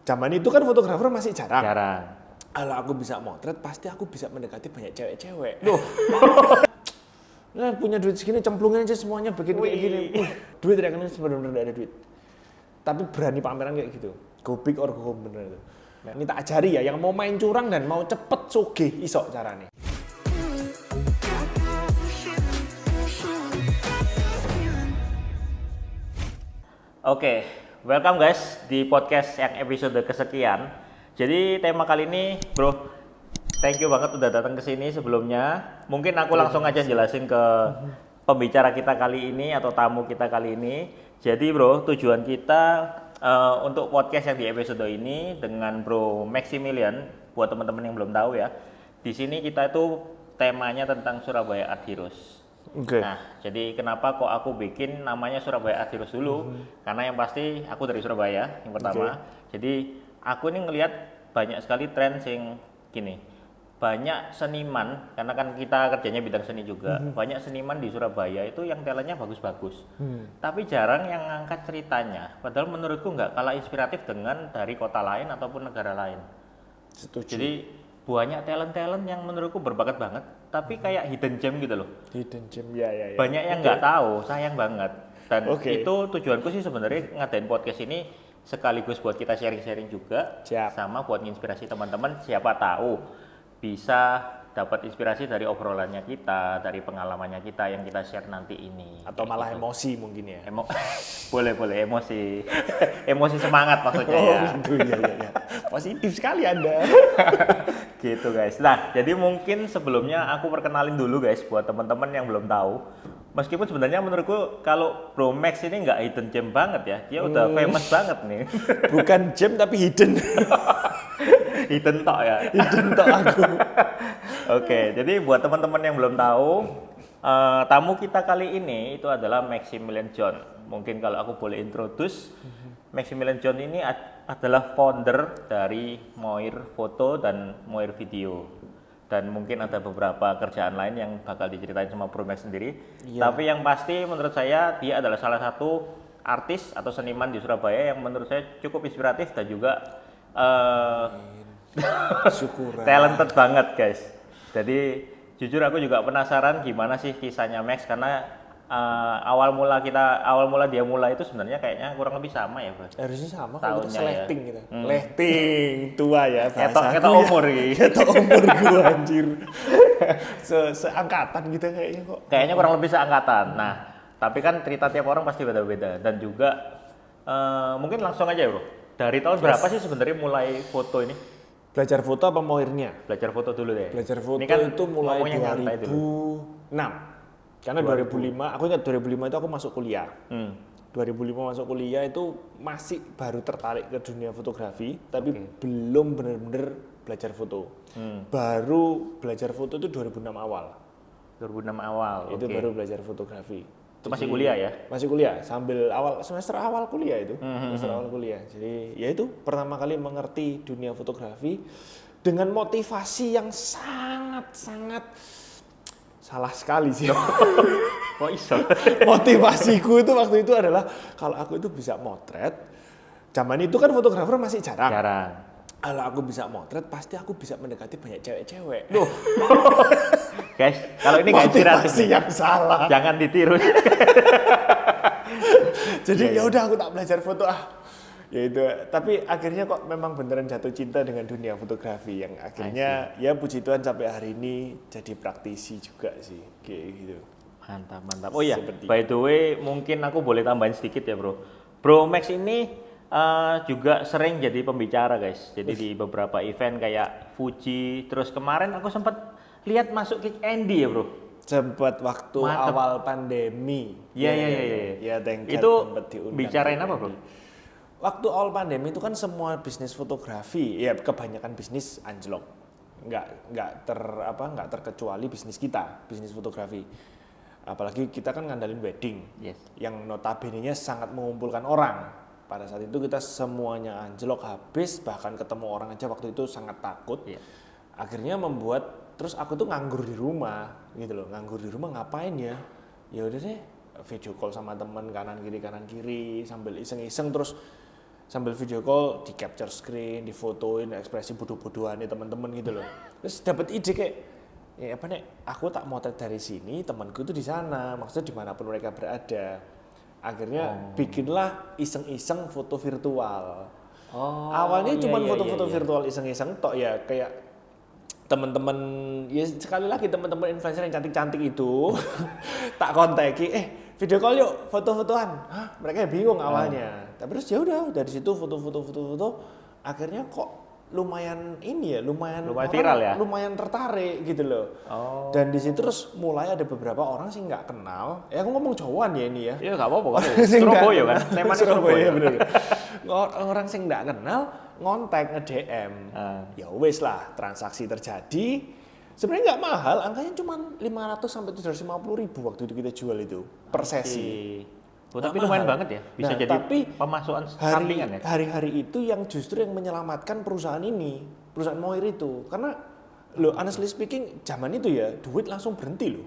Zaman itu kan fotografer masih jarang. Jarang. Kalau aku bisa motret, pasti aku bisa mendekati banyak cewek-cewek. Duh. Nah, punya duit segini, cemplungin aja semuanya bikin kayak gini. Duit ya kan sebenarnya tidak ada duit. Tapi berani pameran kayak gitu. Go big or go home bener itu. Ini tak ajari ya, yang mau main curang dan mau cepet sugih iso caranya. Oke, welcome guys di podcast yang episode kesekian. Jadi tema kali ini, bro, thank you banget udah datang ke sini sebelumnya. Mungkin aku langsung aja jelasin ke pembicara kita kali ini atau tamu kita kali ini. Jadi bro, tujuan kita untuk podcast yang di episode ini dengan Bro Maximilian, buat teman-teman yang belum tahu ya. Di sini kita itu temanya tentang Surabaya Art Heroes. Oke. Nah, jadi kenapa kok aku bikin namanya Surabaya Art Heroes dulu? Karena yang pasti aku dari Surabaya yang pertama. Jadi aku ini ngelihat banyak sekali tren sing gini. Banyak seniman, karena kan kita kerjanya bidang seni juga. Banyak seniman di Surabaya itu yang talentnya bagus-bagus. Tapi jarang yang ngangkat ceritanya. Padahal menurutku nggak kalah inspiratif dengan dari kota lain ataupun negara lain. Setuju. Jadi banyak talent-talent yang menurutku berbakat banget, tapi kayak hidden gem gitu loh. Hidden gem ya. Banyak yang nggak tahu, sayang banget. Dan Oke. itu tujuanku sih sebenarnya ngadain podcast ini sekaligus buat kita sharing-sharing juga, Siap. sama buat nginspirasi teman-teman. Siapa tahu bisa dapat inspirasi dari obrolannya kita, dari pengalamannya kita yang kita share nanti ini. Atau Kayak malah gitu. emosi mungkin ya. boleh emosi, emosi semangat maksudnya ya. Gitu ya. Positif sekali Anda. Gitu guys. Nah, jadi mungkin sebelumnya aku perkenalin dulu guys buat teman-teman yang belum tahu. Meskipun sebenarnya menurutku kalau Bro Max ini nggak hidden gem banget ya, dia udah famous banget nih. Bukan gem tapi hidden. Hidden tok ya. Hidden tok aku. Oke, jadi buat teman-teman yang belum tahu, tamu kita kali ini itu adalah Maximilian John. Mungkin kalau aku boleh introduce, Maximilian John ini adalah founder dari Moir Foto dan Moir Video. Dan mungkin ada beberapa kerjaan lain yang bakal diceritain sama Bro Max sendiri. Iya. Tapi yang pasti menurut saya dia adalah salah satu artis atau seniman di Surabaya yang menurut saya cukup inspiratif dan juga Syukuran. talented banget guys. Jadi jujur aku juga penasaran gimana sih kisahnya Max, karena awal mula dia mulai itu sebenarnya kayaknya kurang lebih sama ya bro. Harusnya sama kalau kita Tahunnya seleting ya. gitu. Lehting tua ya Ketok bahasa umur gitu. Ketok umur gua anjir. Seangkatan gitu kayaknya kok. Kayaknya kurang lebih seangkatan. Nah, tapi kan cerita tiap orang pasti beda-beda dan juga mungkin langsung aja bro. Dari tahun berapa sih sebenarnya mulai foto ini? Belajar foto apa moirnya? Belajar foto dulu deh. Belajar foto Ini kan itu mulai ngomongnya nyantai dulu. 2006. Karena 2005, aku ingat 2005 itu aku masuk kuliah. 2005 masuk kuliah itu masih baru tertarik ke dunia fotografi, tapi belum benar-benar belajar foto. Baru belajar foto itu 2006 awal. 2006 awal. Itu oke. baru belajar fotografi. Itu masih kuliah ya? Masih kuliah, sambil semester awal kuliah itu. Semester awal kuliah. Jadi ya itu pertama kali mengerti dunia fotografi dengan motivasi yang sangat salah sekali sih. Kok iso? Motivasiku itu waktu itu adalah kalau aku itu bisa motret. Zaman itu kan fotografer masih jarang. Jarang. Kalau aku bisa motret, pasti aku bisa mendekati banyak cewek-cewek. Duh. Guys, kalau ini nggak inspiratif. Motivasi yang salah. Jangan ditiru. Jadi ya udah aku tak belajar foto Ya itu. Tapi akhirnya kok memang beneran jatuh cinta dengan dunia fotografi yang akhirnya ya puji Tuhan sampai hari ini jadi praktisi juga sih kayak gitu. Mantap. Oh iya, Seperti by the way, mungkin aku boleh tambahin sedikit ya bro. Bro Max ini juga sering jadi pembicara guys. Jadi di beberapa event kayak Fuji. Terus kemarin aku sempat lihat masuk Kick Andy ya bro. Sempat waktu Mantap. awal pandemi. Iya. Ya, thank God Itu sempat diundang bicarain ke apa bro? Andy. Waktu awal pandemi itu kan semua bisnis fotografi, ya kebanyakan bisnis anjlok. Nggak terkecuali bisnis kita, bisnis fotografi. Apalagi kita kan ngandalin wedding. Yes. Yang notabene-nya sangat mengumpulkan orang. Pada saat itu kita semuanya anjlok habis, bahkan ketemu orang aja waktu itu sangat takut. Iya. Akhirnya membuat, terus aku tuh nganggur di rumah gitu loh. Nganggur di rumah ngapain ya? Ya udah deh, video call sama temen kanan kiri sambil iseng-iseng terus sambil video call di capture screen, difotoin ekspresi bodoh-bodohannya teman-teman gitu loh. Terus dapat ide kayak ya apa nih, aku tak motret dari sini, temanku itu di sana, maksudnya dimanapun mereka berada. Akhirnya bikinlah iseng-iseng foto virtual. Awalnya cuma foto-foto virtual iseng-iseng tok ya, kayak teman-teman ya sekali lagi teman-teman influencer yang cantik-cantik itu tak konteki, video call yuk, foto-fotoan. Hah, mereka bingung awalnya. Tapi terus ya udah dari situ foto, akhirnya kok lumayan ini ya, lumayan viral ya, lumayan tertarik gitu loh. Dan di situ terus mulai ada beberapa orang sih nggak kenal. Ya aku ngomong Jawaan ya ini ya. Iya nggak apa-apa kan. Surabaya kan, temanya Surabaya bener. Orang sih nggak kenal ngontek nge-DM. Ya wes lah, transaksi terjadi. Sebenarnya nggak mahal, angkanya cuma 500 sampai 750.000 waktu itu kita jual itu per sesi. Tapi lumayan banget ya, bisa jadi pemasukan sampingan ya. Hari-hari itu yang justru yang menyelamatkan perusahaan ini, perusahaan Moir itu. Karena lo honestly speaking, zaman itu ya duit langsung berhenti loh.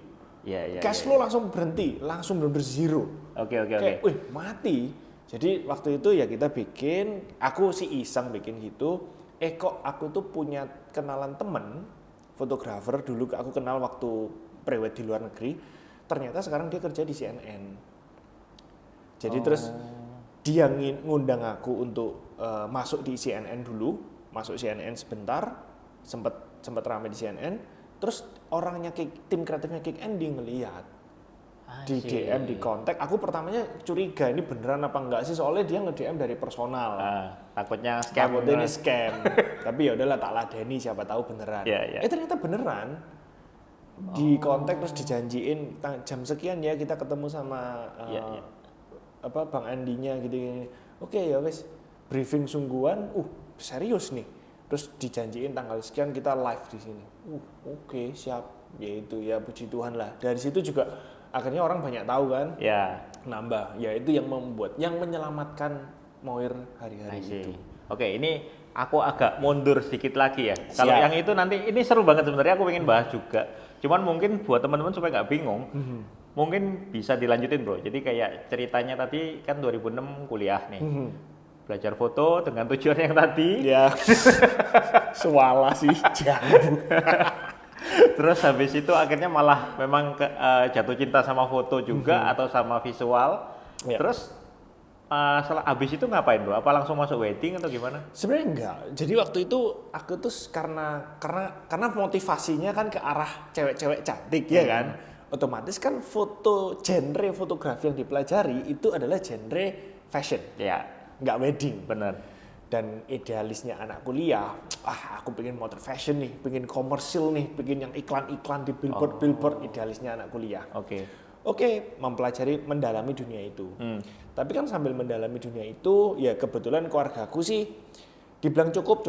Cash flow langsung berhenti, langsung benar-benar zero. Oke. Wih, mati. Jadi waktu itu ya kita bikin, aku sih iseng bikin gitu. Kok aku tuh punya kenalan temen fotografer dulu, aku kenal waktu prewed di luar negeri. Ternyata sekarang dia kerja di CNN. Jadi terus dia ngundang aku untuk masuk di CNN dulu, masuk CNN sebentar, sempat rame di CNN. Terus orangnya tim kreatifnya Kick Ending ngelihat di DM, di kontak. Aku pertamanya curiga ini beneran apa enggak sih, soalnya dia nge-DM dari personal. Takutnya scam. Takutnya ini scam. Tapi ya udahlah tak ladeni, siapa tahu beneran. Ternyata beneran. Di kontak terus dijanjiin jam sekian ya kita ketemu sama Bang Andinya gitu. Oke ya wes, briefing sungguhan. Serius nih. Terus dijanjiin tanggal sekian kita live di sini. Oke, siap. Ya itu ya puji Tuhan lah. Dari situ juga akhirnya orang banyak tahu kan. Nambah. Ya itu yang menyelamatkan Moir hari-hari itu. Oke, ini aku agak mundur sedikit lagi ya. Kalau yang itu nanti ini seru banget sebenarnya, aku pengen bahas juga. Cuman mungkin buat teman-teman supaya nggak bingung, mungkin bisa dilanjutin bro. Jadi kayak ceritanya tadi kan 2006 kuliah nih, belajar foto dengan tujuan yang tadi. Ya, swala sih, jambu. Terus habis itu akhirnya malah memang jatuh cinta sama foto juga atau sama visual. Terus setelah habis itu ngapain bro? Apa langsung masuk wedding atau gimana? Sebenarnya enggak. Jadi waktu itu aku tuh karena motivasinya kan ke arah cewek-cewek cantik ya kan. Otomatis kan genre fotografi yang dipelajari itu adalah genre fashion. Enggak wedding. Bener. Dan idealisnya anak kuliah, aku pengen motret fashion nih, pengen komersil nih, pengen yang iklan-iklan di billboard, idealisnya anak kuliah. Oke, mendalami dunia itu. Tapi kan sambil mendalami dunia itu, ya kebetulan keluargaku sih dibilang cukup,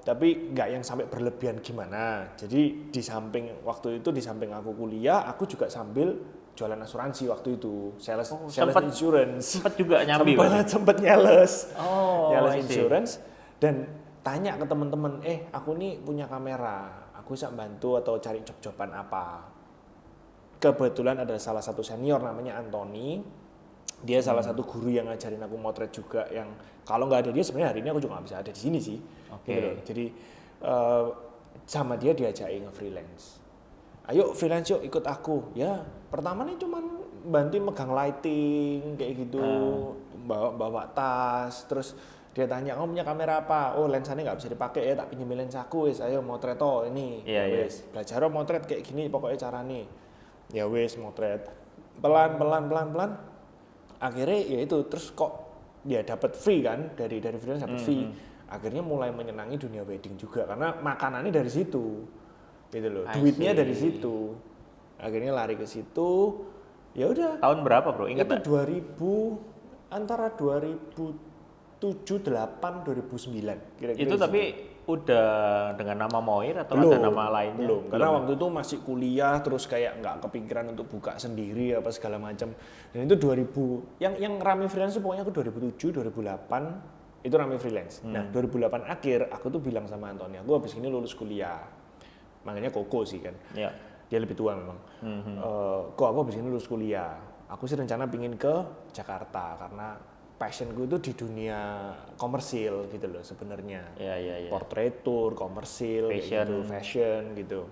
tapi nggak yang sampai berlebihan gimana. Jadi di samping aku kuliah, aku juga sambil jualan asuransi waktu itu, sales insurance. Sempat juga nyambi. Sempat nyales insurance dan tanya ke teman-teman, aku nih punya kamera, aku bisa bantu atau cari job-joban apa. Kebetulan ada salah satu senior namanya Anthony, dia salah satu guru yang ngajarin aku motret juga, yang kalau nggak ada dia sebenarnya hari ini aku juga nggak bisa ada di sini sih. Gitu. Jadi sama dia diajakin nge-freelance. Ayo freelance yuk ikut aku. Ya pertama nih cuman bantu megang lighting kayak gitu, bawa tas, terus dia tanya, kamu punya kamera apa? Lensanya nggak bisa dipakai ya, tak pinjemin lensaku wes, ayo motret ini. Wes, belajar motret kayak gini pokoknya caranya. Ya wes motret pelan. Akhirnya ya itu, terus kok dia dapat free kan, dari freelance dapat free. Akhirnya mulai menyenangi dunia wedding juga karena makanannya dari situ. Gitu loh. Duitnya dari situ. Akhirnya lari ke situ. Ya udah. Tahun berapa, Bro? Ingat itu 2000 antara 2007, 8, 2009 kira-kira. Itu tapi udah dengan nama Moir atau ada nama lainnya? Belum, karena waktu itu masih kuliah, terus kayak nggak kepikiran untuk buka sendiri apa segala macam. Dan itu 2000, yang rame freelance pokoknya aku 2007, 2008 itu rame freelance. Nah 2008 akhir aku tuh bilang sama Anthony, aku habis ini lulus kuliah, makanya Koko sih kan. Dia lebih tua memang. Kok aku habis ini lulus kuliah, aku sih rencana pingin ke Jakarta karena passionku itu di dunia komersil gitu loh sebenarnya. Iya. Portrait tour, komersil, fashion gitu.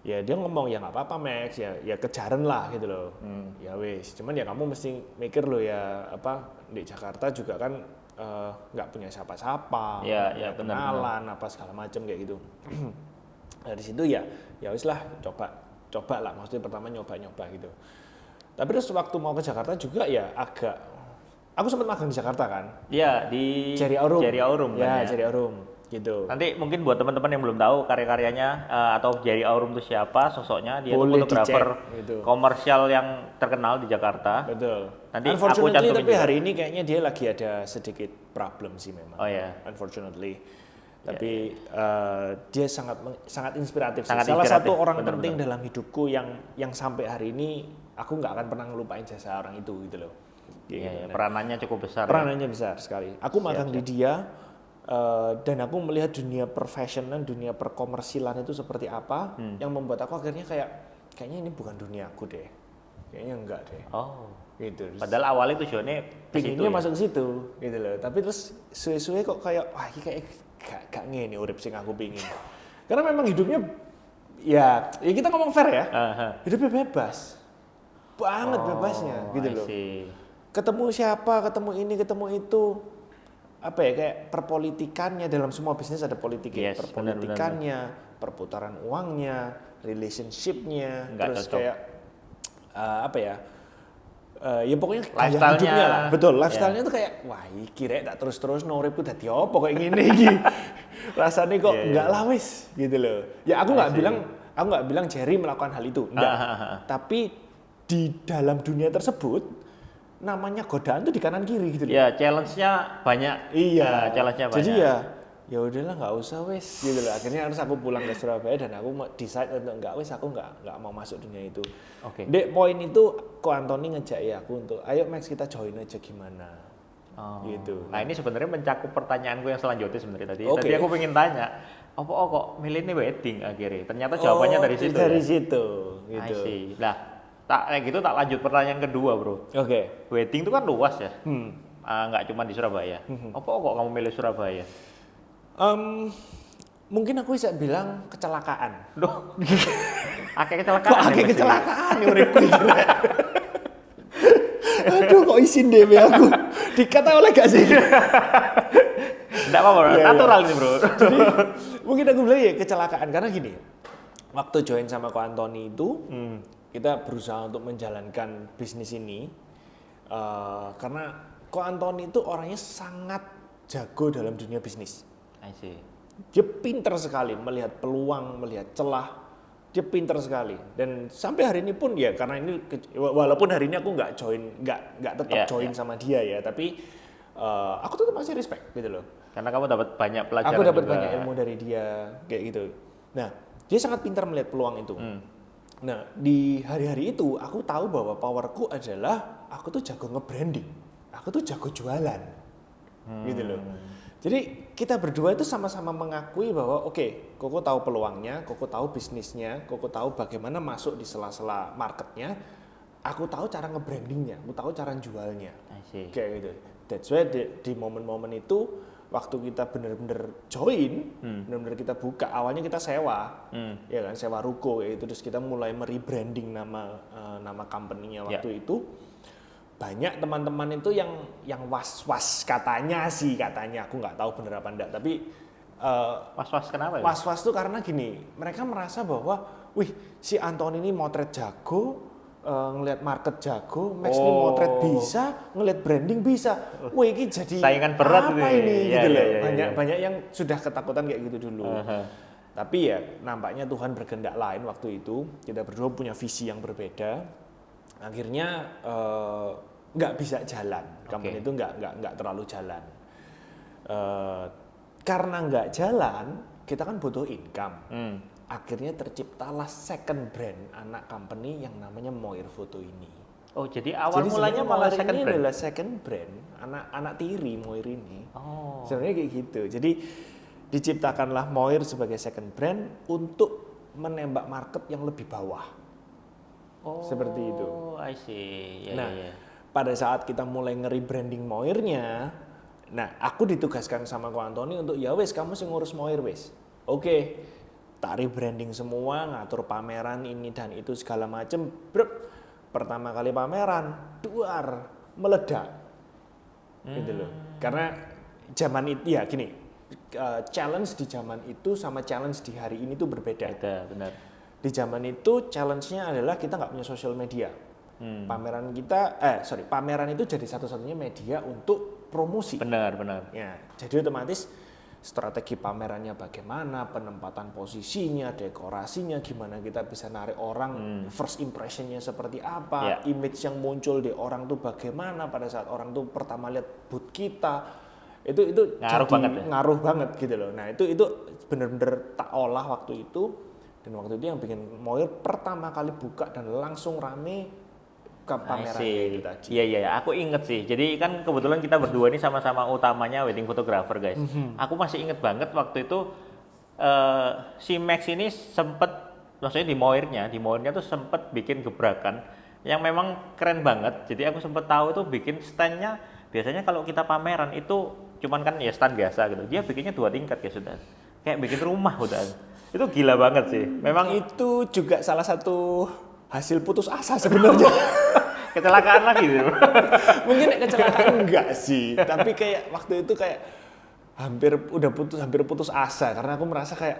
Ya dia ngomong ya nggak apa-apa Max, ya kejaran lah gitu loh. Ya wes, cuman ya kamu mesti mikir loh ya di Jakarta juga kan nggak punya siapa-siapa, ya, kenalan apa segala macam kayak gitu. Dari situ ya wes lah coba lah, maksudnya pertama nyoba gitu. Tapi terus waktu mau ke Jakarta juga ya aku sempat magang di Jakarta kan. Iya, di Cherry Aurum. Ya, Cherry Aurum gitu. Nanti mungkin buat teman-teman yang belum tahu karya-karyanya atau Cherry Aurum itu siapa, sosoknya dia itu fotografer gitu. Komersial yang terkenal di Jakarta. Betul. Nanti unfortunately tapi hari ini kayaknya dia lagi ada sedikit problem sih memang. Oh ya. Unfortunately. Tapi dia sangat inspiratif. Sangat Salah inspiratif, satu orang bener, penting dalam hidupku yang sampai hari ini aku nggak akan pernah ngelupain jasa orang itu gitu loh. Iya, peranannya cukup besar. Peranannya besar sekali. Aku magang di dia. Dan aku melihat dunia perfashionan, dunia perkomersilan itu seperti apa, yang membuat aku akhirnya kayaknya ini bukan dunia aku deh, kayaknya enggak deh. Oh, gitu. Padahal awalnya tujuannya pinginnya masuk ke situ, gitu loh. Tapi terus suwe-suwe kok kayak, wah ini kayak gak ngene urip sing aku pingin. Karena memang hidupnya, ya kita ngomong fair ya, hidupnya bebas, banget bebasnya, gitu loh. Ketemu siapa, ketemu ini, ketemu itu. Apa ya, kayak perpolitikannya, dalam semua bisnis ada politiknya, perpolitikannya, perputaran uangnya, relationship-nya, terus cocok. Kayak ya pokoknya lifestyle-nya hidupnya lah. Betul, lifestyle-nya tuh kayak wah iki rek tak terus uripku dadi apa kayak ngene iki. Rasanya kok enggak lah wis gitu loh. Ya aku nggak bilang Cherry melakukan hal itu, enggak. Tapi di dalam dunia tersebut namanya godaan tuh di kanan kiri gitu loh. Ya, challenge-nya banyak. Iya. Challenge-nya banyak. Jadi ya udahlah nggak usah wes gitu loh. Akhirnya harus aku pulang ke Surabaya dan aku decide untuk nggak wes, aku nggak mau masuk dunia itu. Oke. Dek poin itu Ko Antoni ngejak ya aku untuk ayo Max kita join aja gimana. Gitu. Nah ini sebenarnya mencakup pertanyaanku yang selanjutnya sebenarnya tadi. Tadi aku pengen tanya, kok milih ini wedding akhirnya? Ternyata jawabannya dari situ. Dari situ. Gitu. I see. Nah. Kayak gitu tak lanjut pertanyaan kedua bro. Oke. Wedding itu kan luas ya, nggak cuma di Surabaya. Apa kok kamu milih Surabaya? Mungkin aku bisa bilang kecelakaan. Duh, akeh kecelakaan. Kok akeh kecelakaan nih uripku iki. Aduh kok isin deh aku. Dikata oleh gak sih? Enggak apa-apa, natural ini bro. Jadi mungkin aku bilang ya kecelakaan karena gini. Waktu join sama Ko Antoni itu, kita berusaha untuk menjalankan bisnis ini karena Ko Antoni itu orangnya sangat jago dalam dunia bisnis. I see. Dia pintar sekali melihat peluang, melihat celah. Dia pintar sekali dan sampai hari ini pun ya karena ini walaupun hari ini aku nggak tetap join sama dia ya, tapi aku tetap masih respect gitu loh. Karena kamu dapat banyak pelajaran. Aku dapat banyak ilmu dari dia kayak gitu. Nah, dia sangat pintar melihat peluang itu. Nah, di hari-hari itu aku tahu bahwa powerku adalah aku tuh jago nge-branding. Aku tuh jago jualan. Gitu loh. Jadi kita berdua itu sama-sama mengakui bahwa oke, Koko tahu peluangnya, Koko tahu bisnisnya, Koko tahu bagaimana masuk di sela-sela marketnya. Aku tahu cara nge-brandingnya, aku tahu cara jualnya. Kayak gitu. That's why di momen-momen itu waktu kita benar-benar join, benar-benar kita buka. Awalnya kita sewa, ya kan, sewa ruko itu. Terus kita mulai merebranding nama company-nya waktu itu. Banyak teman-teman itu yang was-was katanya aku nggak tahu bener apa enggak. Tapi was-was kenapa? Was-was tuh karena gini, mereka merasa bahwa, wih si Antoni ini motret jago, ngelihat market jago, Max ini motret bisa, ngelihat branding bisa. Wah ini jadi saingan berat apa ini ya, gitu loh. Ya. Banyak yang sudah ketakutan kayak gitu dulu. Tapi ya nampaknya Tuhan berkehendak lain waktu itu. Kita berdua punya visi yang berbeda. Akhirnya nggak bisa jalan. Company itu nggak terlalu jalan. Karena nggak jalan, kita kan butuh income. Akhirnya terciptalah second brand anak company yang namanya Moir Foto ini. Oh, jadi awal mulanya malah second ini brand. Adalah second brand anak tiri Moir ini. Oh. Sebenarnya kayak gitu. Jadi diciptakanlah Moir sebagai second brand untuk menembak market yang lebih bawah. Seperti itu. I see. Nah, pada saat kita mulai nge-rebranding Moirnya, nah aku ditugaskan sama Ko Antoni untuk ya wes kamu sih ngurus Moir wes. Oke, tak rebranding semua, ngatur pameran ini dan itu segala macem. Pertama kali pameran, duar, meledak. Gitu loh. Karena zaman itu ya gini, challenge di zaman itu sama challenge di hari ini tuh berbeda. Benar. Di zaman itu challenge-nya adalah kita nggak punya sosial media. Pameran itu jadi satu-satunya media untuk promosi. Benar. Ya, jadi otomatis strategi pamerannya bagaimana, penempatan posisinya, dekorasinya, gimana kita bisa narik orang, first impression-nya seperti apa, image yang muncul di orang tuh bagaimana pada saat orang tuh pertama lihat booth kita, itu ngaruh banget gitu loh. Nah itu benar-benar tak olah waktu itu, dan waktu itu yang bikin Moir pertama kali buka dan langsung rame ke pamerannya itu tadi. Iya, aku inget sih. Jadi kan kebetulan kita berdua ini sama-sama utamanya wedding photographer guys. Aku masih inget banget waktu itu si Max ini sempet, maksudnya di Moirnya tuh sempet bikin gebrakan yang memang keren banget. Jadi aku sempet tahu tuh bikin standnya. Biasanya kalau kita pameran itu cuman kan ya stand biasa gitu. Dia bikinnya 2 tingkat ya sudah. Kayak bikin rumah udah. Itu gila banget sih. Memang itu juga salah satu hasil putus asa sebenarnya. Kecelakaan lagi gitu. Mungkin kecelakaan enggak sih, tapi kayak waktu itu kayak hampir putus asa karena aku merasa kayak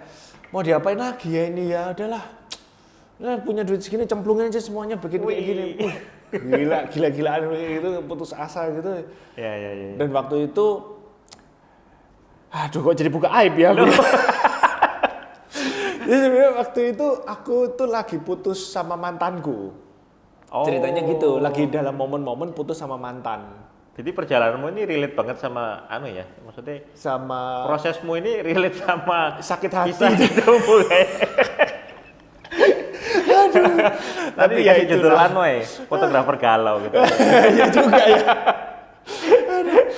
mau diapain lagi ya ini ya, udahlah. Nah, punya duit segini cemplungin aja semuanya bikin kayak gini. Gila-gilaan gitu, putus asa gitu. Ya. Dan waktu itu aduh kok jadi buka aib ya. Jadi sebenarnya waktu itu aku tuh lagi putus sama mantanku. Ceritanya gitu, lagi dalam momen-momen putus sama mantan. Jadi perjalananmu ini relate banget sama maksudnya sama prosesmu ini relate sama sakit hati hidupmu kayak. Aduh. Tapi ya judelan fotografer galau gitu. Ya juga ya.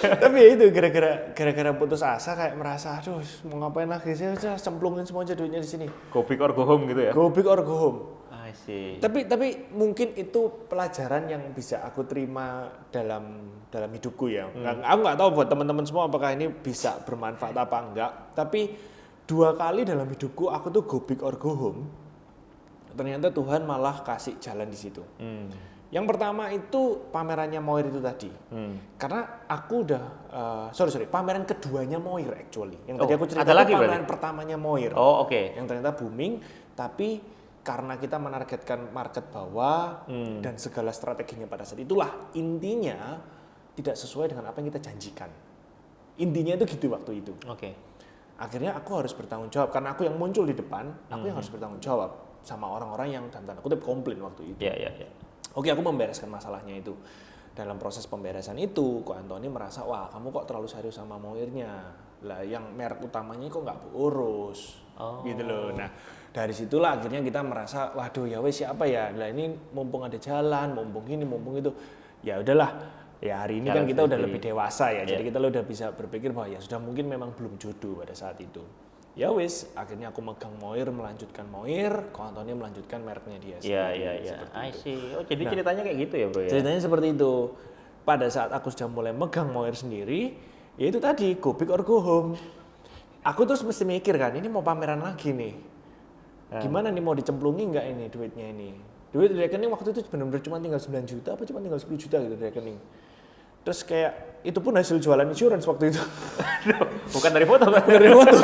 Tapi ya itu gara-gara putus asa kayak merasa aduh mau ngapain lagi sih, udah cemplungin semua aja duitnya di sini. Go big or go home gitu ya. Go big or go home. I see. Tapi mungkin itu pelajaran yang bisa aku terima dalam hidupku ya. Aku nggak tahu buat teman-teman semua apakah ini bisa bermanfaat apa enggak. Tapi 2 kali dalam hidupku aku tuh go big or go home. Ternyata Tuhan malah kasih jalan di situ. Yang pertama itu pamerannya Moir itu tadi. Karena aku udah pameran keduanya Moir actually. Yang tadi aku cerita itu pameran pertamanya Moir. Oh, oke. Yang ternyata booming, tapi karena kita menargetkan market bawah dan segala strateginya pada saat itulah intinya tidak sesuai dengan apa yang kita janjikan. Intinya itu gitu waktu itu. Oke. Akhirnya aku harus bertanggung jawab karena aku yang muncul di depan, aku yang harus bertanggung jawab sama orang-orang yang dalam tanda kutip komplain waktu itu. Iya. Oke, aku membereskan masalahnya itu. Dalam proses pemberesan itu, Ko Antoni merasa, wah kamu kok terlalu serius sama Moirnya. Lah yang merek utamanya kok nggak urus. Gitu loh. Nah, dari situlah akhirnya kita merasa, waduh ya wes siapa ya? Lah ini mumpung ada jalan, mumpung ini, mumpung itu. Ya udahlah. Ya hari ini jalan kan kita udah lebih dewasa ya. Jadi kita udah bisa berpikir bahwa ya sudah mungkin memang belum jodoh pada saat itu. Ya wes, akhirnya aku megang Moir, melanjutkan Moir, Ko Antoni melanjutkan mereknya dia sendiri. Iya. I see. Oh, jadi ceritanya kayak gitu ya, Bro ya? Ceritanya seperti itu. Pada saat aku sudah mulai megang Moir sendiri, ya itu tadi, go big or go home. Aku terus mesti mikir kan, ini mau pameran lagi nih. Gimana nih mau dicemplungi nggak ini duitnya ini? Duit di rekening waktu itu benar-benar cuma tinggal 9 juta, apa cuma tinggal 10 juta gitu di rekening. Terus kayak itu pun hasil jualan insurance waktu itu. Bukan dari foto kan? Dari foto.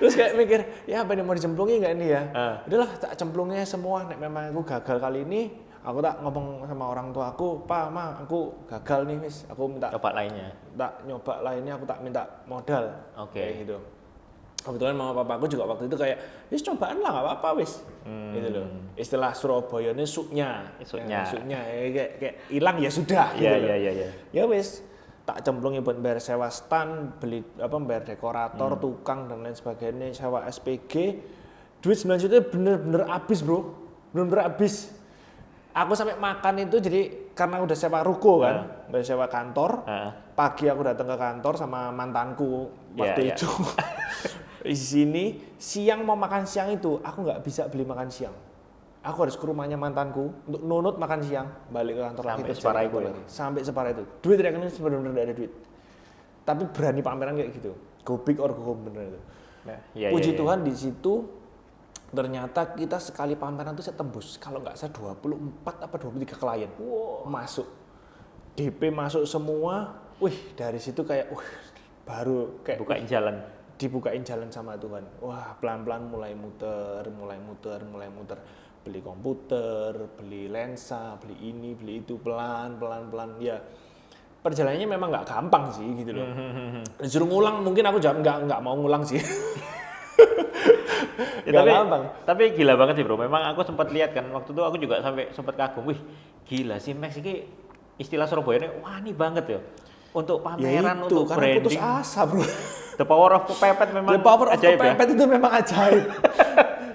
Terus kayak mikir, ya apa ini mau dicemplungi nggak ini ya? Udahlah tak cemplungnya semua. Nek memang aku gagal kali ini, aku tak ngomong sama orang tua aku, Pak, Ma, aku gagal nih, Miss. Aku minta coba lainnya. Nyoba lainnya, aku tak minta modal. Oke. Kayak gitu. Kebetulan mama papa aku juga waktu itu kayak, wis cobaan lah nggak apa-apa wis. Gitu loh. Istilah Surabaya ini suknya kayak hilang ya sudah. Iya. Ya wis, tak cemplungi buat bayar sewa stand, bayar dekorator, tukang dan lain sebagainya, sewa SPG. Duit 9 juta bener-bener habis, Bro. Bener-bener habis. Aku sampai makan itu jadi karena udah sewa ruko kan, udah sewa kantor. Pagi aku datang ke kantor sama mantanku waktu itu. Di sini siang mau makan siang itu aku nggak bisa beli makan siang aku harus ke rumahnya mantanku untuk nunut makan siang, balik ke kantor lagi. Sampai separah itu ya? Sampai separah itu. Duit rekening sebenarnya nggak ada duit. Tapi berani pameran kayak gitu. Go big or go home bener itu. Nah, Puji Tuhan di situ ternyata kita sekali pameran itu saya tembus kalau nggak salah 24 apa 23 klien. Masuk. DP masuk semua. Dari situ kayak baru kayak dibukain jalan sama Tuhan. Wah, pelan-pelan mulai muter. Beli komputer, beli lensa, beli ini, beli itu, pelan. Ya, perjalanannya memang nggak gampang sih gitu loh. Disuruh ngulang, mungkin aku nggak mau ngulang sih. Tapi gila banget sih bro. Memang aku sempat lihat kan waktu itu aku juga sampai sempat kagum. Wih, gila sih Max ini istilah Surabaya ini wani banget ya. Untuk pameran, untuk branding. Putus asa bro. The power of kepepet memang The power of ajaib kepepet ya? Itu memang ajaib.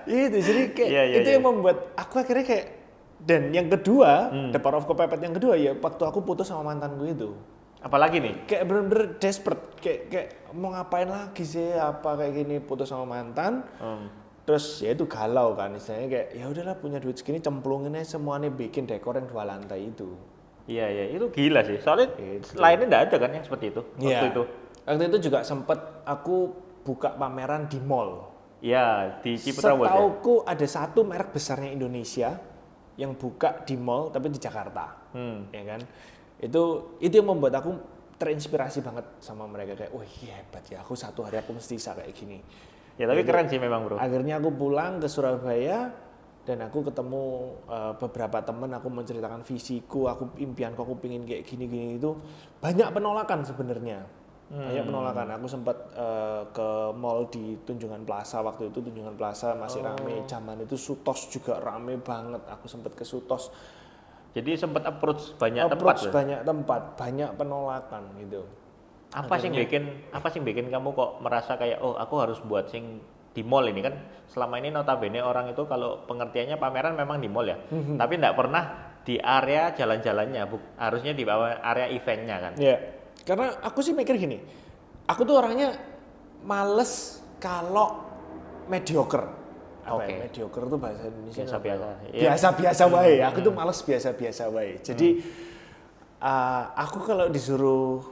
Itu jadi kayak itu yang membuat aku akhirnya kayak, dan yang kedua the power of kepepet yang kedua ya waktu aku putus sama mantanku itu. Apalagi nih? Kayak bener-bener desperate, kayak mau ngapain lagi sih apa kayak gini, putus sama mantan. Terus ya itu galau kan, istilahnya kayak ya udahlah punya duit segini cemplungin aja semuanya bikin dekor yang 2 lantai itu. Iya itu gila sih. Soalnya lainnya enggak ada kan yang seperti itu waktu itu. Waktu itu juga sempet aku buka pameran di mall. Iya, di Ciputra World. Setauku ada satu merek besarnya Indonesia yang buka di mall tapi di Jakarta. Ya kan? Itu yang membuat aku terinspirasi banget sama mereka kayak, hebat ya, aku satu hari aku mesti bisa kayak gini. Ya tapi keren sih memang bro. Akhirnya aku pulang ke Surabaya dan aku ketemu beberapa teman, aku menceritakan visiku, impianku, aku pingin kayak gini-gini itu. Banyak penolakan sebenarnya. Banyak penolakan. Aku sempat ke mall di Tunjungan Plaza waktu itu. Tunjungan Plaza masih rame. Zaman itu Sutos juga rame banget. Aku sempat ke Sutos. Jadi sempat approach banyak tempat, banyak penolakan gitu. Apa sih bikin kamu kok merasa kayak aku harus buat sing di mall ini kan? Selama ini notabene orang itu kalau pengertiannya pameran memang di mall ya. Tapi enggak pernah di area jalan-jalannya, harusnya di area eventnya kan. Iya. Karena aku sih mikir gini, aku tuh orangnya males kalau mediocre. Mediocre tuh bahasa Indonesia biasa-biasa wae. Aku tuh males biasa-biasa wae. Jadi aku kalau disuruh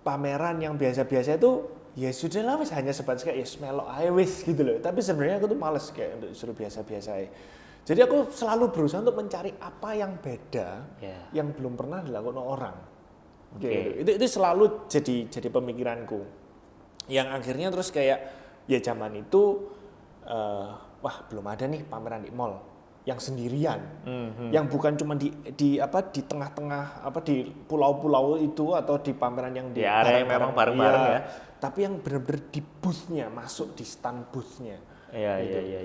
pameran yang biasa-biasa itu ya sudahlah wis hanya sebatas kayak melok ae wis gitu loh. Tapi sebenarnya aku tuh males kayak untuk disuruh biasa-biasa ae. Jadi aku selalu berusaha untuk mencari apa yang beda yang belum pernah dilakukan orang. Itu selalu jadi pemikiranku. Yang akhirnya terus kayak ya zaman itu belum ada nih pameran di mall yang sendirian, yang bukan cuma di tengah-tengah di pulau-pulau itu atau di pameran yang di area yang memang bareng-bareng ya. Tapi yang benar-benar di booth-nya, masuk di stand booth-nya. Iya.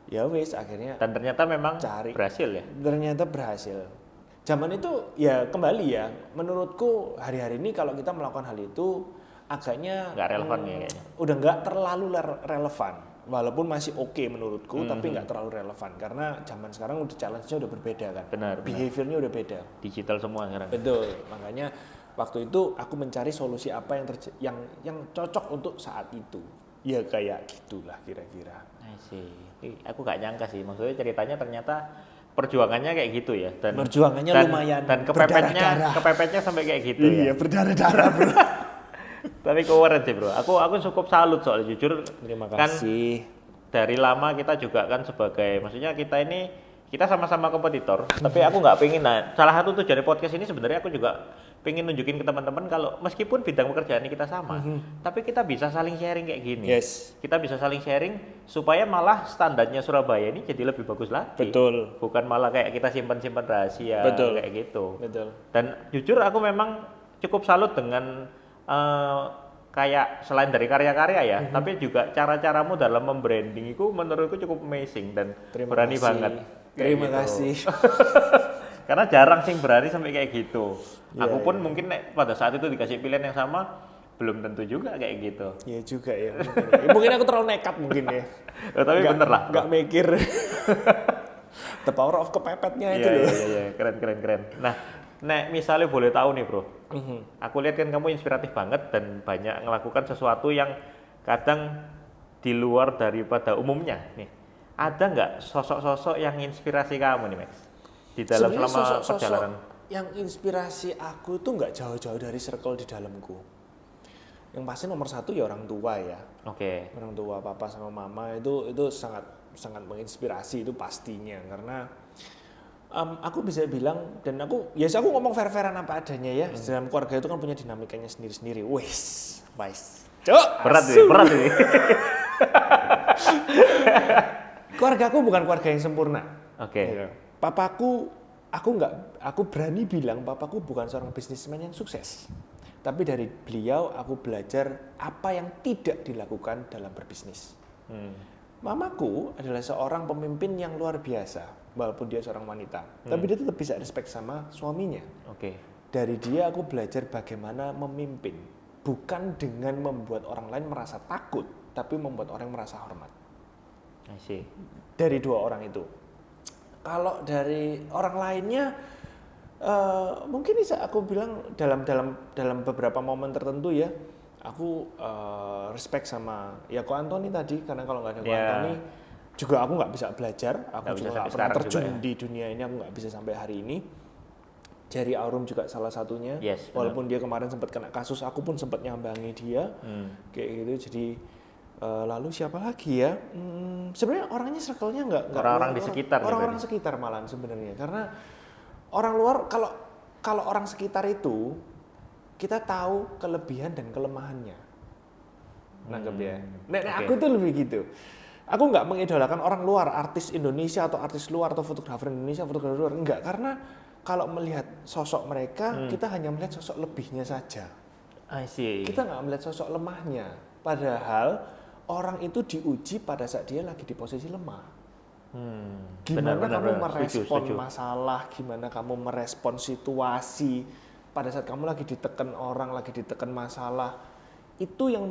Ya wis akhirnya. Dan ternyata memang berhasil ya. Ternyata berhasil. Zaman itu ya kembali ya, menurutku hari-hari ini kalau kita melakukan hal itu agaknya nggak relevan ya kayaknya. Udah nggak terlalu relevan, walaupun masih oke menurutku, tapi nggak terlalu relevan karena zaman sekarang udah challenge-nya udah berbeda kan. Benar. Behavior-nya udah beda. Digital semua sekarang. Betul, makanya waktu itu aku mencari solusi apa yang cocok untuk saat itu. Ya kayak gitulah kira-kira. Aku nggak nyangka sih, maksudnya ceritanya ternyata perjuangannya kayak gitu ya, dan perjuangannya lumayan, dan kepepetnya sampai kayak gitu. Iya, berdarah-darah bro. Tapi keren sih bro, aku cukup salut soalnya jujur. Terima kasih. Kan dari lama kita juga kan sebagai, maksudnya kita sama-sama kompetitor, tapi aku nggak pengen. Nah, salah satu tujuan dari podcast ini sebenarnya aku juga pengen nunjukin ke teman-teman kalau meskipun bidang pekerjaan kita sama, tapi kita bisa saling sharing kayak gini. Yes. Kita bisa saling sharing supaya malah standarnya Surabaya ini jadi lebih bagus lagi. Betul. Bukan malah kayak kita simpan-simpan rahasia. Betul. Kayak gitu. Betul. Dan jujur aku memang cukup salut dengan kayak selain dari karya-karya ya, tapi juga cara-caramu dalam membranding itu menurutku cukup amazing dan berani banget. Terima kasih. Karena jarang sih berani sampai kayak gitu. Aku pun mungkin pada saat itu dikasih pilihan yang sama, belum tentu juga kayak gitu. Iya juga ya. Mungkin aku terlalu nekat mungkin ya. Tapi bener lah. Gak mikir. The power of kepepetnya itu loh. Iya, keren. Nah, misalnya boleh tahu nih bro, aku lihat kan kamu inspiratif banget dan banyak melakukan sesuatu yang kadang di luar daripada umumnya nih. Ada nggak sosok-sosok yang inspirasi kamu nih, Max? Di dalam Sebenarnya selama sosok-sosok perjalanan. yang inspirasi aku itu nggak jauh-jauh dari circle di dalamku. Yang pasti nomor satu ya orang tua ya. Oke. Orang tua, papa sama mama itu sangat sangat menginspirasi, itu pastinya, karena aku bisa bilang, dan aku ngomong fair-fairan apa adanya ya. Dalam keluarga itu kan punya dinamikanya sendiri-sendiri. Wes. Cok, Berat ini. Keluarga aku bukan keluarga yang sempurna. Oke. Gitu. Papaku, aku berani bilang papaku bukan seorang bisnismen yang sukses. Tapi dari beliau aku belajar apa yang tidak dilakukan dalam berbisnis. Mamaku adalah seorang pemimpin yang luar biasa, walaupun dia seorang wanita. Tapi dia tetap bisa respect sama suaminya. Oke. Dari dia aku belajar bagaimana memimpin. Bukan dengan membuat orang lain merasa takut, tapi membuat orang merasa hormat. I see. Dari dua orang itu. Kalau dari orang lainnya, mungkin bisa aku bilang dalam beberapa momen tertentu ya, aku respect sama ya Ko Antoni tadi, karena kalau nggak ada Ko Antoni juga aku nggak bisa belajar, aku juga nggak pernah terjun di dunia ini, aku nggak bisa sampai hari ini. Jerry Aurum juga salah satunya, walaupun dia kemarin sempat kena kasus, aku pun sempat nyambangi dia, kayak gitu. Jadi lalu siapa lagi ya? Sebenarnya orangnya circle-nya nggak orang-orang di sekitar, orang-orang sekitar malah sebenarnya, karena orang luar, kalau orang sekitar itu kita tahu kelebihan dan kelemahannya. Nangkep ya? Aku tuh lebih gitu. Aku nggak mengidolakan orang luar, artis Indonesia atau artis luar atau fotografer Indonesia, fotografer luar, enggak, karena kalau melihat sosok mereka, kita hanya melihat sosok lebihnya saja. I see. Kita nggak melihat sosok lemahnya. Padahal orang itu diuji pada saat dia lagi di posisi lemah. Gimana kamu merespon masalah, gimana kamu merespon situasi pada saat kamu lagi ditekan orang, lagi ditekan masalah, itu yang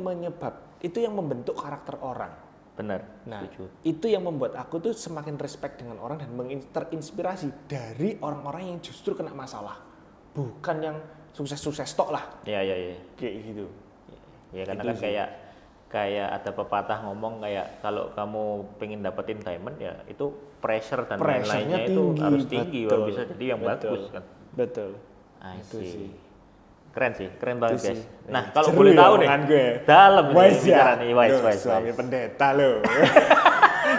membentuk karakter orang. Benar. Nah, setuju. itu yang membuat aku tuh semakin respect dengan orang dan terinspirasi dari orang-orang yang justru kena masalah, bukan yang sukses-sukses tok lah. Iya. Kayak gitu. Ya karena kan kayak ada pepatah ngomong kayak kalau kamu pengen dapetin diamond ya itu pressure dan lain-lainnya itu harus tinggi, baru bisa jadi yang bagus kan. Betul. Itu sih. Keren banget guys. Sih. Nah kalau boleh tahu nih, dalam nih bicara nih, wise. Suami pendeta loh.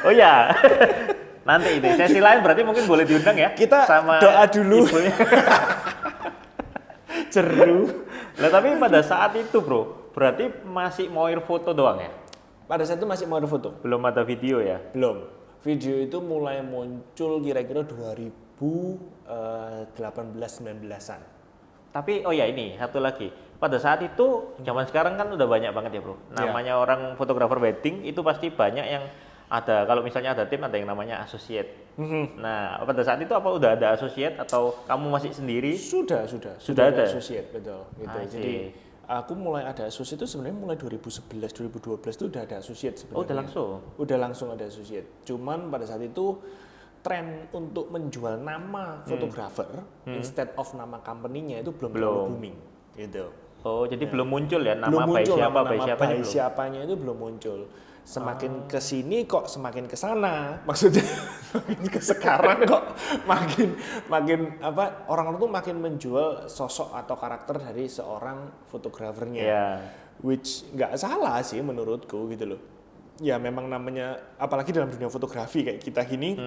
Oh ya, nanti ini sesi lain berarti mungkin boleh diundang ya. Kita sama doa dulu. Ceru. Nah tapi pada saat itu bro, berarti masih mau foto doang ya? Pada saat itu masih mau foto. Belum ada video ya? Belum. Video itu mulai muncul kira-kira 2018-19an. Tapi oh ya ini satu lagi, pada saat itu zaman sekarang kan udah banyak banget ya bro, namanya orang fotografer wedding itu pasti banyak yang ada, kalau misalnya ada tim ada yang namanya associate. Nah pada saat itu apa udah ada associate atau kamu masih sendiri? Sudah ada associate, betul gitu. Jadi aku mulai ada associate itu sebenarnya mulai 2011-2012 itu udah ada associate sebenarnya. Oh udah langsung? Udah langsung ada associate, cuman pada saat itu tren untuk menjual nama fotografer instead of nama company-nya itu belum terlalu booming gitu. Oh, jadi belum muncul ya nama by siapanya itu belum muncul. Semakin ke sini kok semakin ke sana. Maksudnya makin ke sekarang kok makin apa, orang-orang tuh makin menjual sosok atau karakter dari seorang fotografernya. Which nggak salah sih menurutku gitu loh. Ya memang namanya, apalagi dalam dunia fotografi kayak kita gini,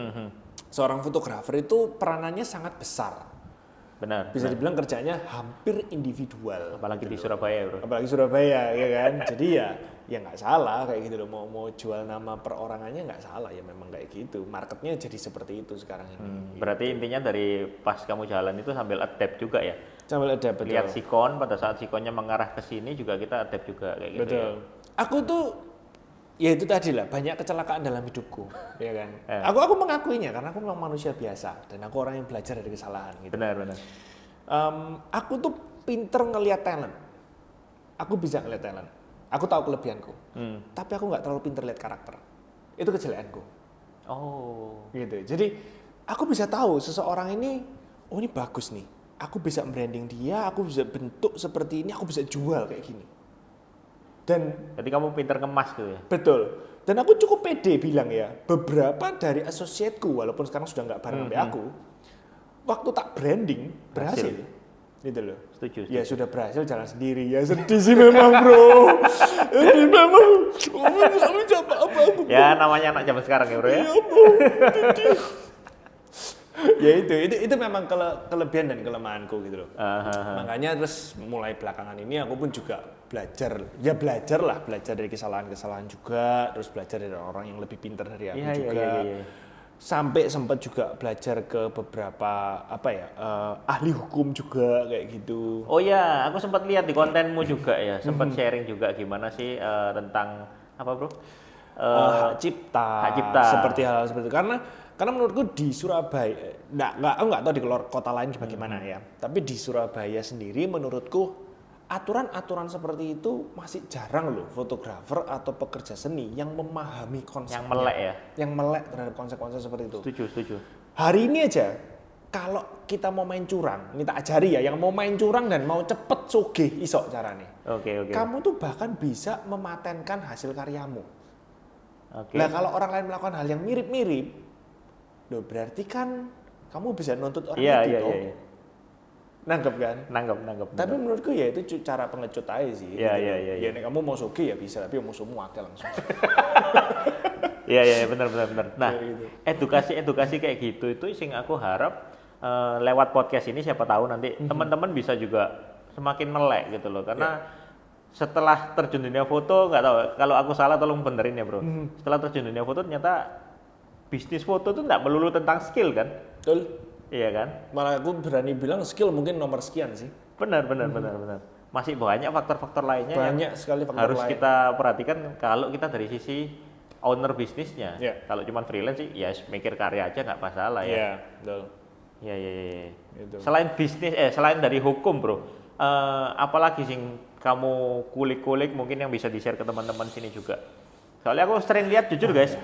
seorang fotografer itu peranannya sangat besar. Benar. Bisa dibilang kerjanya hampir individual. Apalagi di Surabaya bro. Apalagi Surabaya ya kan. Jadi ya nggak salah kayak gitu loh. Mau jual nama perorangannya nggak salah, ya memang kayak gitu. Marketnya jadi seperti itu sekarang ini. Berarti intinya dari pas kamu jalan itu sambil adapt juga ya? Sambil adapt, betul. Lihat sikon, pada saat sikonnya mengarah ke sini juga kita adapt juga kayak gitu. Betul. Ya? Aku tuh ya itu tadi lah, banyak kecelakaan dalam hidupku, ya kan. Aku mengakuinya karena aku memang manusia biasa dan aku orang yang belajar dari kesalahan gitu. Benar. Aku tuh pinter ngelihat talent. Aku bisa ngelihat talent. Aku tahu kelebihanku. Tapi aku nggak terlalu pinter lihat karakter. Itu kejelekanku. Oh. Gitu. Jadi aku bisa tahu seseorang ini, oh ini bagus nih. Aku bisa branding dia, aku bisa bentuk seperti ini, aku bisa jual kayak gini. Dan jadi kamu pinter ngemas gitu ya. betul. Dan aku cukup pede bilang ya, beberapa dari associate-ku walaupun sekarang sudah nggak bareng sama aku, waktu tak branding berhasil. Gitu loh. Setuju. Ya sudah berhasil jalan sendiri. Ya sedih sih memang, Bro. Sedih memang. Aku coba apa aku. Ya namanya anak zaman sekarang ya, Bro ya. Iya, Bro. Ya itu memang kelebihan dan kelemahanku gitu loh. Makanya terus mulai belakangan ini aku pun juga belajar dari kesalahan-kesalahan juga, terus belajar dari orang yang lebih pintar dari aku juga. Iya. Sampai sempat juga belajar ke beberapa ahli hukum juga kayak gitu. Oh ya, aku sempat lihat di kontenmu juga ya, sempat sharing juga gimana sih tentang apa, Bro? Hak cipta. Seperti hal seperti itu. Karena menurutku di Surabaya, aku nggak tahu di kota lain bagaimana ya. Tapi di Surabaya sendiri menurutku aturan-aturan seperti itu masih jarang loh fotografer atau pekerja seni yang memahami konsep. Yang melek ya? Yang melek terhadap konsep-konsep seperti itu. Setuju. Hari ini aja, kalau kita mau main curang, ini tak ajari ya, yang mau main curang dan mau cepet sugih iso caranya. Oke. Kamu tuh bahkan bisa mematenkan hasil karyamu. Oke. Nah kalau orang lain melakukan hal yang mirip-mirip, loh berarti kan kamu bisa nuntut orang itu toh. Iya. Nanggep kan? Nanggep. Tapi menurutku ya itu cara pengecut aja sih. Iya. Ya kamu mau sugih ya bisa, tapi musuhmu akeh langsung. Iya, benar. Nah, ya, gitu. edukasi kayak gitu itu sing aku harap lewat podcast ini siapa tahu nanti teman-teman bisa juga semakin melek gitu loh. Karena setelah terjun dunia foto, nggak tahu kalau aku salah tolong benerin ya, Bro. Setelah terjun dunia foto ternyata bisnis foto itu nggak melulu tentang skill kan? Betul. Iya kan? Malah aku berani bilang skill mungkin nomor sekian sih. Benar. Masih banyak faktor-faktor lainnya banyak sekali faktor harus lain. kita perhatikan kalau kita dari sisi owner bisnisnya. Yeah. Kalau cuma freelance sih ya mikir karya aja nggak masalah ya. Iya, betul. Iya. Gitu. Selain bisnis, selain dari hukum, Bro, apalagi sih kamu kulik-kulik mungkin yang bisa di-share ke teman-teman sini juga. Soalnya aku sering lihat, jujur guys,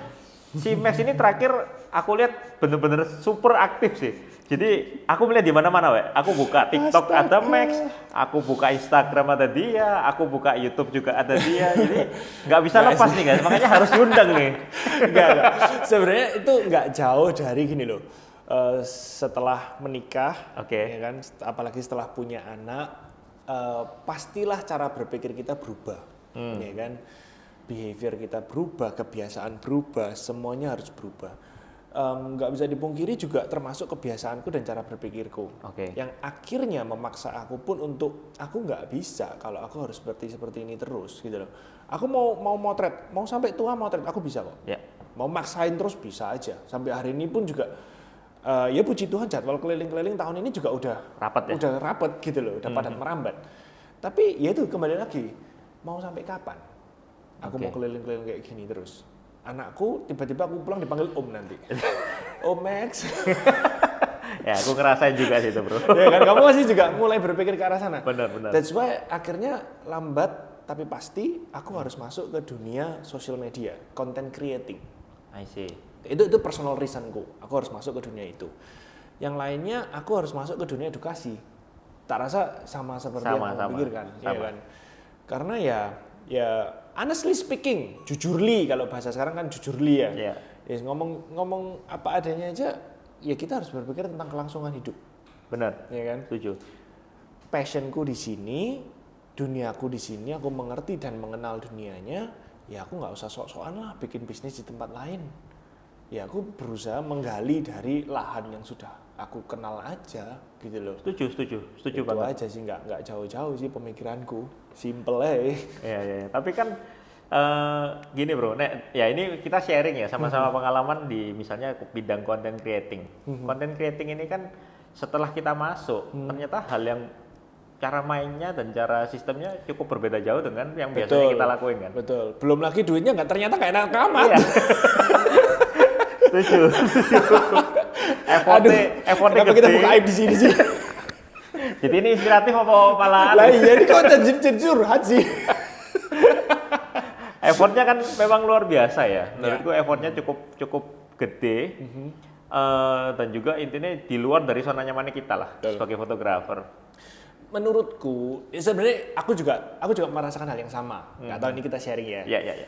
si Max ini terakhir aku lihat bener-bener super aktif sih. Jadi aku melihat di mana-mana, we. Aku buka TikTok ada Max, aku buka Instagram ada dia, aku buka YouTube juga ada dia. Jadi nggak bisa lepas nih guys, makanya harus diundang nih. Enggak. Sebenarnya itu nggak jauh dari gini loh. Setelah menikah, ya kan, apalagi setelah punya anak, pastilah cara berpikir kita berubah, ya kan, behavior kita berubah, kebiasaan berubah, semuanya harus berubah. Nggak bisa dipungkiri juga termasuk kebiasaanku dan cara berpikirku, yang akhirnya memaksa aku pun untuk aku nggak bisa kalau aku harus seperti ini terus, gitu loh. Aku mau motret, mau sampai tua motret, aku bisa kok. Mau maksain terus bisa aja. Sampai hari ini pun juga. Ya puji Tuhan jadwal keliling-keliling tahun ini juga udah rapat gitu loh, udah padat merambat. Tapi ya itu kembali lagi, mau sampai kapan? Aku mau keliling-keliling kayak gini terus. Anakku tiba-tiba aku pulang dipanggil Om nanti. Om Max. Ya aku ngerasain juga sih itu, Bro. Ya kan kamu masih juga mulai berpikir ke arah sana. Benar. That's why akhirnya lambat tapi pasti aku harus masuk ke dunia social media, content creating. I see. Itu personal reasonku, aku harus masuk ke dunia itu. Yang lainnya aku harus masuk ke dunia edukasi. Tak rasa sama seperti yang kamu pikirkan, ya kan? Karena ya honestly speaking, jujurly kalau bahasa sekarang kan jujurly ya. Yeah. Ya ngomong apa adanya aja, ya kita harus berpikir tentang kelangsungan hidup. Benar. Ya kan? Setuju. Passionku di sini, duniaku di sini, aku mengerti dan mengenal dunianya. Ya aku nggak usah sok-sokan lah bikin bisnis di tempat lain. Ya aku berusaha menggali dari lahan yang sudah aku kenal aja gitu loh. Setuju itu banget. Aja sih nggak jauh-jauh sih pemikiranku, simple aja. Ya. Tapi kan gini bro, ya ini kita sharing ya sama-sama pengalaman di misalnya bidang content creating. Content creating ini kan setelah kita masuk ternyata hal yang cara mainnya dan cara sistemnya cukup berbeda jauh dengan yang biasanya kita lakuin kan. Betul. Belum lagi duitnya ternyata nggak enak amat. Iya. Setuju. Effortnya kenapa gede. kita buka aib di sini sih? Jadi ini inspiratif apa malah? Lah iya ini kok jadi curhat sih. Effortnya kan memang luar biasa ya. Menurutku effortnya cukup gede. Mm-hmm. Dan juga intinya di luar dari zona nyamannya kita lah sebagai fotografer. menurutku sebenarnya aku juga merasakan hal yang sama. Nggak tahu ini kita sharing ya. Iya.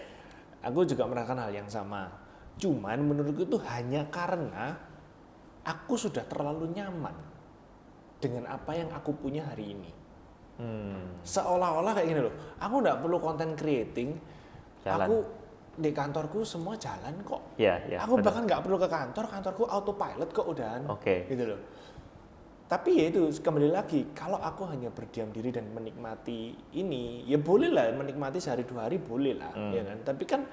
Aku juga merasakan hal yang sama. Cuman menurutku itu hanya karena aku sudah terlalu nyaman dengan apa yang aku punya hari ini. Seolah-olah kayak gini loh. Aku nggak perlu content creating. Jalan. Aku di kantorku semua jalan kok. Iya. Aku bahkan nggak perlu ke kantor. Kantorku autopilot kok udahan. Oke. Gitu loh. Tapi ya itu kembali lagi, kalau aku hanya berdiam diri dan menikmati ini, ya boleh lah menikmati sehari 2 hari boleh lah, ya kan. Tapi kan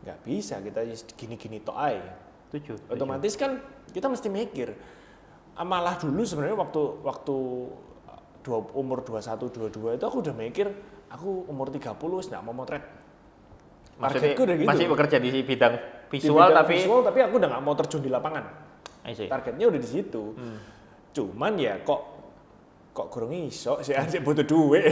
nggak bisa kita gini-gini tok ae. Setuju. Otomatis kan kita mesti mikir. Malah dulu sebenarnya waktu umur 21, 22 itu aku udah mikir, aku umur 30 nggak mau motret. Targetku udah gitu. Masih bekerja di bidang Di visual bidang tapi visual, tapi aku udah nggak mau terjun di lapangan. I see. Targetnya udah di situ. Cuman ya kok kurang iso sih anjir butuh duit.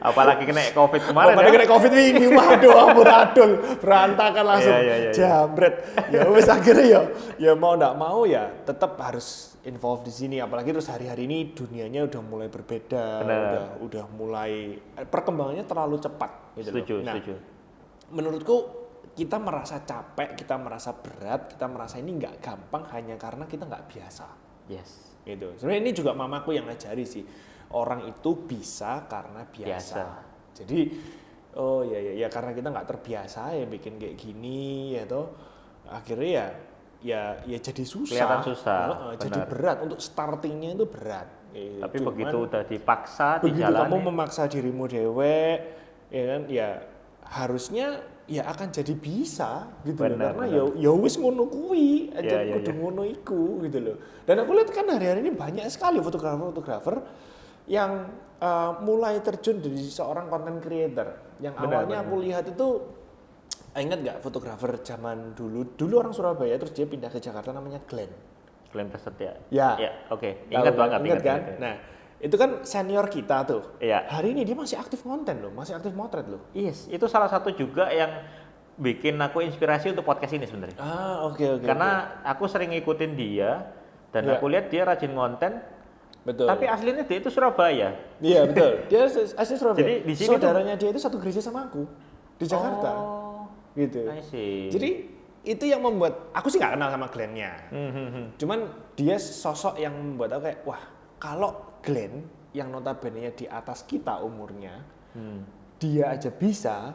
Apalagi kena Covid kemarin. Apalagi kena Covid ini, waduh amburadul, berantakan langsung, Iya. jambret. Ya wes akhirnya ya mau nggak mau ya tetap harus involve di sini. Apalagi terus hari-hari ini dunianya udah mulai berbeda, udah mulai perkembangannya terlalu cepat. Gitu loh. Setuju. Menurutku kita merasa capek, kita merasa berat, kita merasa ini nggak gampang hanya karena kita nggak biasa. Yes. Gitu. Sebenarnya ini juga mamaku yang ngajari sih. Orang itu bisa karena biasa. Jadi oh ya karena kita nggak terbiasa ya bikin kayak gini ya toh. Akhirnya ya jadi susah. Kelihatan susah. Jadi berat untuk startingnya itu berat. Tapi cuman, begitu udah dipaksa begitu dijalani. kamu memaksa dirimu dewek, ya kan? Ya harusnya ya akan jadi bisa gitu loh, karena ya wis ngono kuwi aja kudu ngono iku gitu loh. Dan aku lihat kan hari-hari ini banyak sekali fotografer yang mulai terjun dari seorang content creator yang awalnya aku lihat itu ingat nggak fotografer zaman dulu orang Surabaya terus dia pindah ke Jakarta namanya Glenn Prasetya. Ya, oke. Ingat banget. Ingat kan? Nah, itu kan senior kita tuh. Iya. Hari ini dia masih aktif konten loh, masih aktif motret loh. Yes, itu salah satu juga yang bikin aku inspirasi untuk podcast ini sebenarnya. Oke. Karena aku sering ngikutin dia dan aku lihat dia rajin konten. Betul. Tapi aslinya dia itu Surabaya. Iya betul. Dia asli Surabaya. Jadi di sini saudaranya dia itu satu gereja sama aku di Jakarta. Gitu. I see. Jadi itu yang membuat aku sih nggak kenal sama Glenn-nya. Cuman dia sosok yang membuat aku kayak wah kalau Glenn yang notabene di atas kita umurnya, dia aja bisa,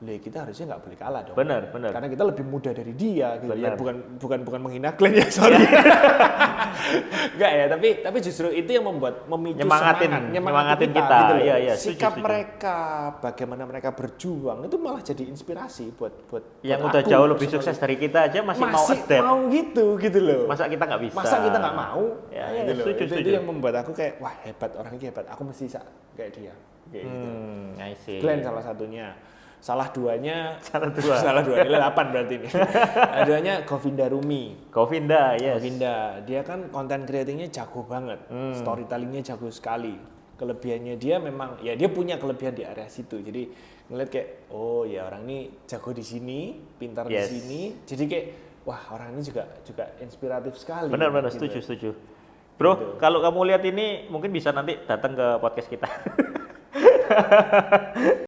kita harusnya nggak boleh kalah dong. Benar. Karena kita lebih muda dari dia, gitu ya. Bukan menghina Glenn ya, sorry. Enggak ya, tapi justru itu yang memicu nyemangatin kita. Gitu loh. Iya, sikap setuju. Mereka, bagaimana mereka berjuang itu malah jadi inspirasi buat yang buat udah aku, jauh lebih sukses dari kita aja masih mau adapt. Mau gitu loh. Masa kita nggak bisa? Masa kita nggak mau? Ya, gitu loh. setuju. Itu yang membuat aku kayak wah hebat, orang ini hebat. Aku mesti bisa kayak dia. Kayak gitu. I see. Glenn salah satunya. Salah duanya Salah 8 berarti ini. Duanya Govinda Rumi. Govinda, yes. Govinda, dia kan konten creatingnya jago banget, storytellingnya jago sekali. Kelebihannya dia memang, ya dia punya kelebihan di area situ. Jadi ngeliat kayak, oh ya orang ini jago di sini, pintar di sini. Jadi kayak, wah orang ini juga inspiratif sekali. Benar, gitu. setuju. Bro, gitu. Kalau kamu lihat ini mungkin bisa nanti datang ke podcast kita.